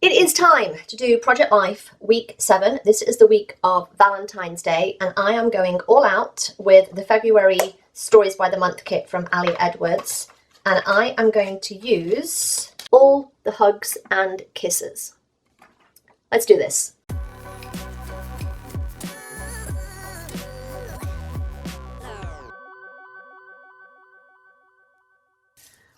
It is time to do Project Life week 7. This is the week of Valentine's Day, and I am going all out with the February Stories by the Month kit from Ali Edwards, and I am going to use all the hugs and kisses. Let's do this.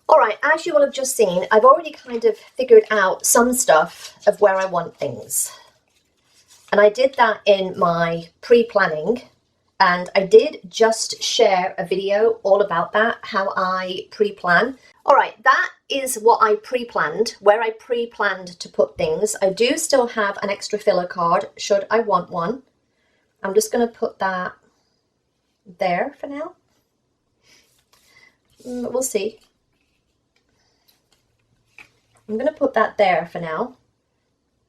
Alright, as you will have just seen, I've already kind of figured out some stuff of where I want things. And I did that in my pre-planning, and I did just share a video all about that, how I pre-plan. Alright, that is what I pre-planned, where I pre-planned to put things. I do still have an extra filler card, should I want one. I'm just going to put that there for now. We'll see. I'm going to put that there for now.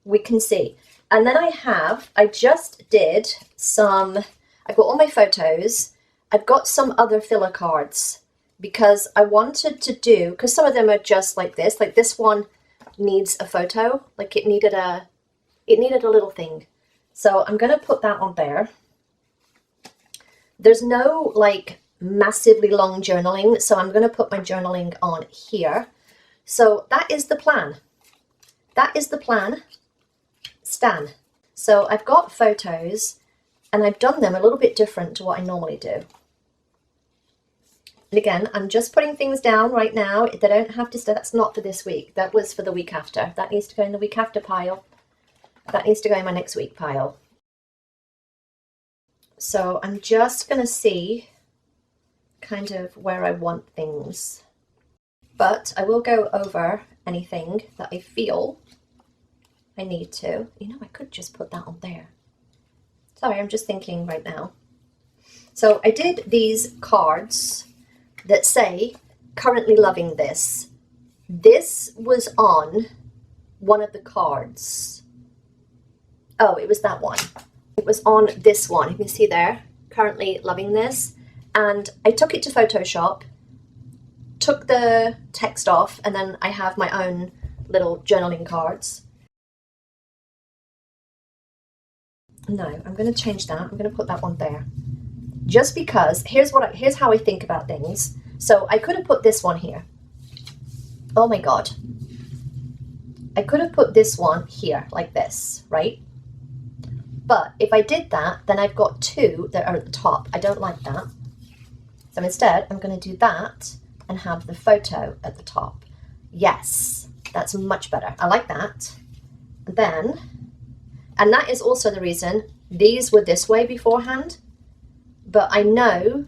We can see. And then I just did some, I've got all my photos. I've got some other filler cards because I wanted to do, because some of them are just like this one needs a photo, like it needed a little thing. So I'm going to put that on there. There's no like massively long journaling, so I'm going to put my journaling on here. So that is the plan. That is the plan. Stan. So I've got photos and I've done them a little bit different to what I normally do. And again, I'm just putting things down right now. They don't have to stay. That's not for this week. That was for the week after. That needs to go in the week after pile. That needs to go in my next week pile. So I'm just going to see kind of where I want things. But I will go over anything that I feel I need to. You know, I could just put that on there. Sorry, I'm just thinking right now. So I did these cards that say, currently loving this. This was on one of the cards. Oh, it was that one. It was on this one. You can see there, currently loving this. And I took it to Photoshop, took the text off, and then I have my own little journaling cards. No, I'm going to change that. I'm going to put that one there. Just because, here's how I think about things. So I could have put this one here. Oh my God. I could have put this one here, like this, right? But if I did that, then I've got two that are at the top. I don't like that. So instead, I'm going to do that and have the photo at the top. Yes, that's much better. I like that. Then, and that is also the reason these were this way beforehand, but I know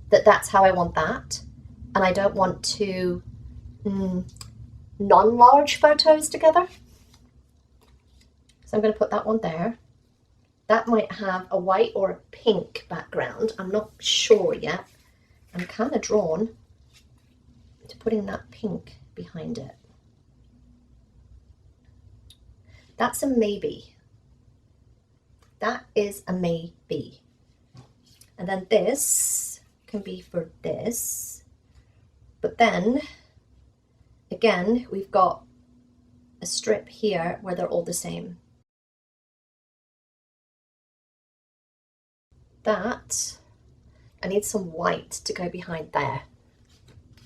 that that's how I want that, and I don't want to non-large photos together. So I'm going to put that one there. That might have a white or a pink background. I'm not sure yet. I'm kind of drawn to putting that pink behind it. That's a maybe. That is a maybe. And then this can be for this. But then, again, we've got a strip here where they're all the same. That, I need some white to go behind there.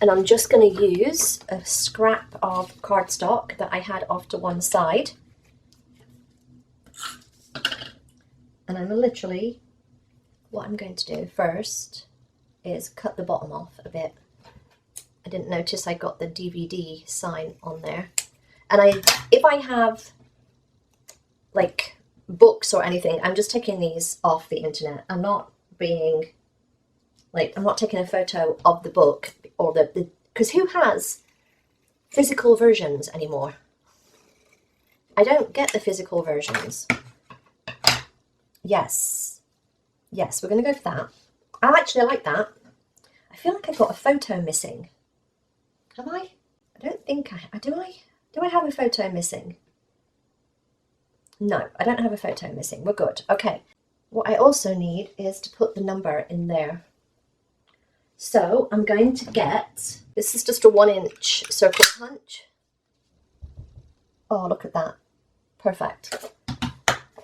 And I'm just going to use a scrap of cardstock that I had off to one side. And I'm literally, what I'm going to do first is cut the bottom off a bit. I didn't notice I got the DVD sign on there. And if I have like books or anything, I'm just taking these off the internet. I'm not being like, I'm not taking a photo of the book or because who has physical versions anymore? I don't get the physical versions. Yes, we're going to go for that. I like that. I feel like I've got a photo missing. Have I? I don't think do I have a photo missing? No, I don't have a photo missing. We're good. Okay. What I also need is to put the number in there. So I'm going to get, this is just a 1-inch circle punch. Oh, look at that. Perfect.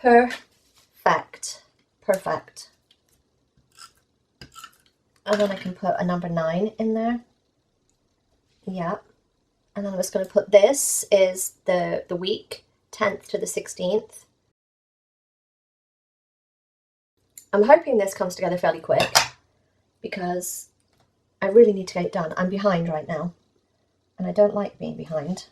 Perfect. Perfect. And then I can put a number 9 in there. Yeah. And then I'm just going to put, this is the week, 10th to the 16th. I'm hoping this comes together fairly quick because I really need to get it done. I'm behind right now and I don't like being behind.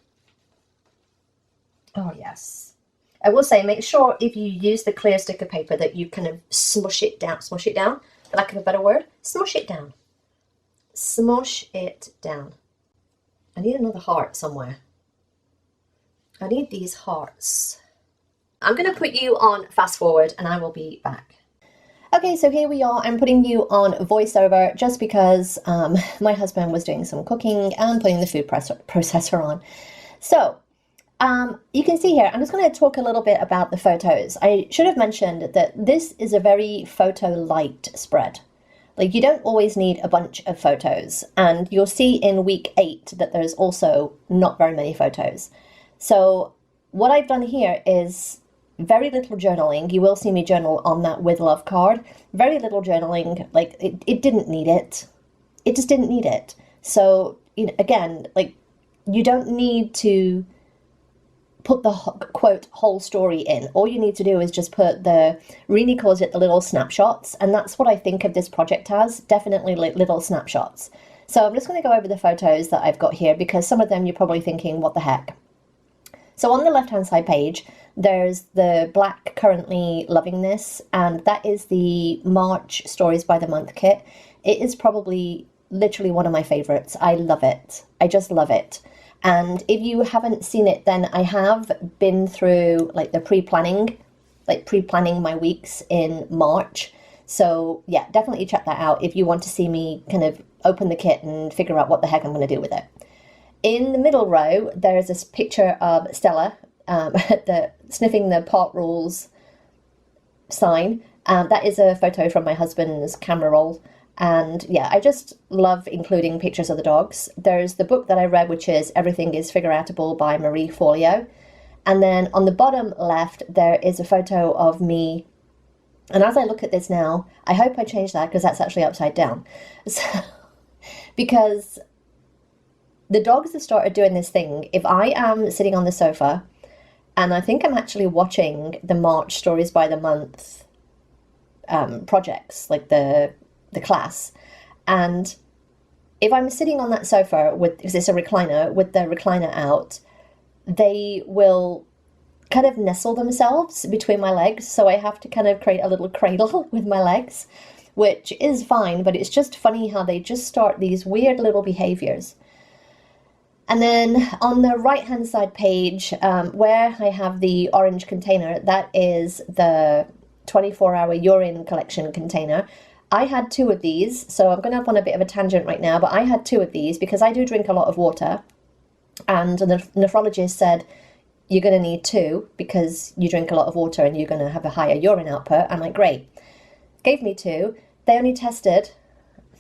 Oh yes. I will say, make sure if you use the clear sticker paper that you kind of smush it down, for lack of a better word, smush it down. Smush it down. I need another heart somewhere. I need these hearts. I'm going to put you on fast forward and I will be back. Okay, so here we are. I'm putting you on voiceover just because my husband was doing some cooking and putting the food processor on. So you can see here, I'm just going to talk a little bit about the photos. I should have mentioned that this is a very photo light spread. Like, you don't always need a bunch of photos, and you'll see in week 8 that there's also not very many photos. So what I've done here is very little journaling. You will see me journal on that with love card. Very little journaling. Like, it didn't need it. It just didn't need it. So, you know, again, like, you don't need to put the quote whole story in. All you need to do is just put Rini calls it the little snapshots, and that's what I think of this project as, definitely little snapshots. So I'm just going to go over the photos that I've got here because some of them you're probably thinking, what the heck? So on the left hand side page, there's the black Currently Loving This, and that is the March Stories by the Month kit. It is probably literally one of my favorites. I love it. I just love it. And if you haven't seen it, then I have been through like the pre-planning my weeks in March. So yeah, definitely check that out if you want to see me kind of open the kit and figure out what the heck I'm going to do with it. In the middle row, there's this picture of Stella sniffing the pot rules sign. That is a photo from my husband's camera roll. And yeah, I just love including pictures of the dogs. There's the book that I read, which is Everything is Figureoutable by Marie Forleo. And then on the bottom left, there is a photo of me. And as I look at this now, I hope I changed that because that's actually upside down. So, because the dogs have started doing this thing. If I am sitting on the sofa, and I think I'm actually watching the March Stories by the Month projects, like the class, and if I'm sitting on that sofa because it's a recliner, with the recliner out, they will kind of nestle themselves between my legs, so I have to kind of create a little cradle with my legs, which is fine, but it's just funny how they just start these weird little behaviors. And then on the right hand side page, where I have the orange container, that is the 24-hour urine collection container. I had 2 of these, so I'm going to have on a bit of a tangent right now, but I had 2 of these because I do drink a lot of water, and the nephrologist said, you're going to need 2 because you drink a lot of water and you're going to have a higher urine output. I'm like, great. Gave me 2. They only tested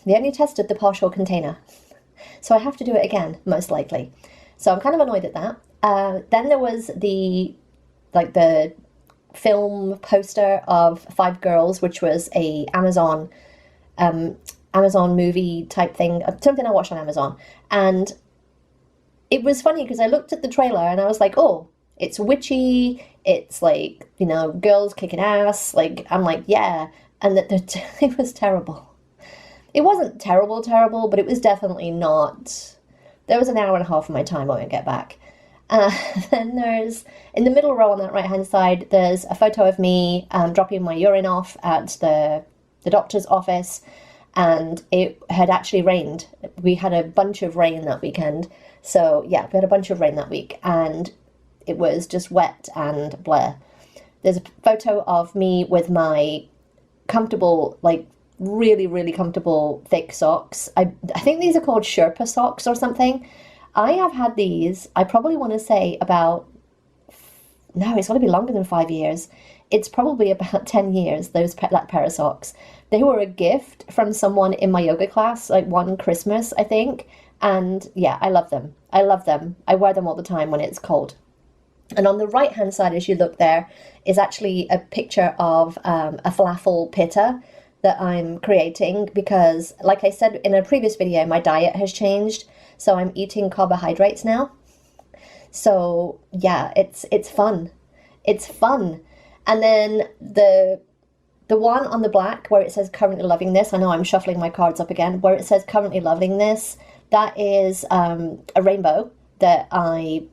the partial container. So I have to do it again, most likely. So I'm kind of annoyed at that. Then there was the film poster of 5 Girls, which was a Amazon movie type thing, something I watched on Amazon. And it was funny because I looked at the trailer and I was like, oh, it's witchy, it's like, you know, girls kicking ass, like, I'm like, yeah. And it was terrible. It wasn't terrible, but it was definitely not. There was an hour and a half of my time I won't get back. Then there's, in the middle row on that right-hand side, there's a photo of me dropping my urine off at the doctor's office, and it had actually rained. We had a bunch of rain that weekend. So yeah, we had a bunch of rain that week, and it was just wet and blur. There's a photo of me with my comfortable, like, really, really comfortable thick socks. I think these are called Sherpa socks or something. I have had these, I probably want to say about, no, it's got to be longer than 5 years. It's probably about 10 years, that pair of socks. They were a gift from someone in my yoga class, like one Christmas, I think. And yeah, I love them. I love them. I wear them all the time when it's cold. And on the right hand side, as you look there, is actually a picture of a falafel pitta that I'm creating because, like I said in a previous video, my diet has changed, so I'm eating carbohydrates now. So yeah, it's fun. It's fun. And then the one on the black where it says currently loving this, I know I'm shuffling my cards up again, where it says currently loving this, that is a rainbow that I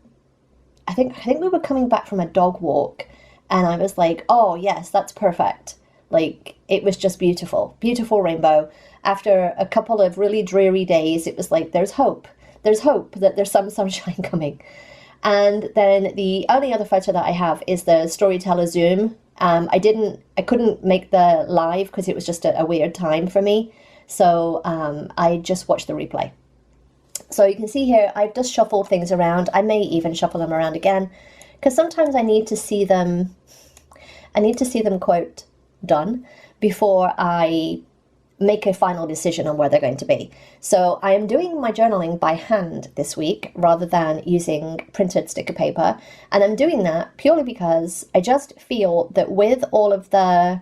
think we were coming back from a dog walk and I was like, oh yes, that's perfect. Like, it was just beautiful, beautiful rainbow. After a couple of really dreary days, it was like, there's hope. There's hope that there's some sunshine coming. And then the only other photo that I have is the Storyteller Zoom. I couldn't make the live because it was just a weird time for me. So I just watched the replay. So you can see here, I've just shuffled things around. I may even shuffle them around again because sometimes I need to see them, quote, done before I make a final decision on where they're going to be. So I am doing my journaling by hand this week rather than using printed sticker paper. And I'm doing that purely because I just feel that with all of the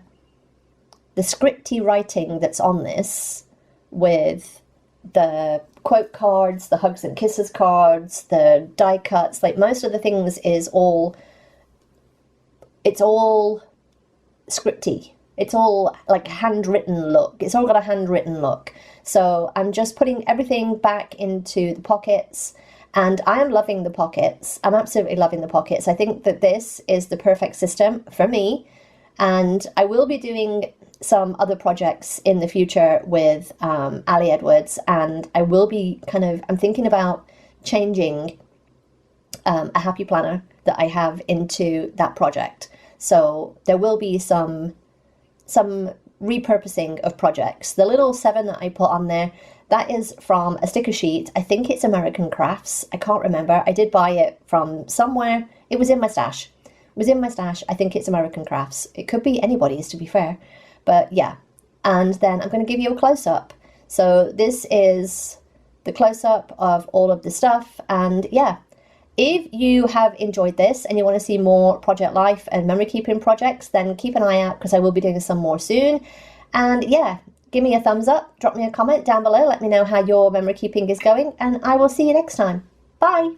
scripty writing that's on this, with the quote cards, the hugs and kisses cards, the die cuts, like most of the things it's all scripty. It's all like handwritten look. It's all got a handwritten look. So I'm just putting everything back into the pockets, and I am loving the pockets. I'm absolutely loving the pockets. I think that this is the perfect system for me, and I will be doing some other projects in the future with Ali Edwards, and I will be I'm thinking about changing a happy planner that I have into that project. So there will be some repurposing of projects. The little 7 that I put on there, that is from a sticker sheet. I think it's American Crafts. I can't remember. I did buy it from somewhere. It was in my stash. I think it's American Crafts. It could be anybody's, to be fair. But yeah. And then I'm going to give you a close-up. So this is the close-up of all of the stuff. And yeah, if you have enjoyed this and you want to see more Project Life and memory keeping projects, then keep an eye out because I will be doing some more soon. And yeah, give me a thumbs up, drop me a comment down below, let me know how your memory keeping is going, and I will see you next time. Bye!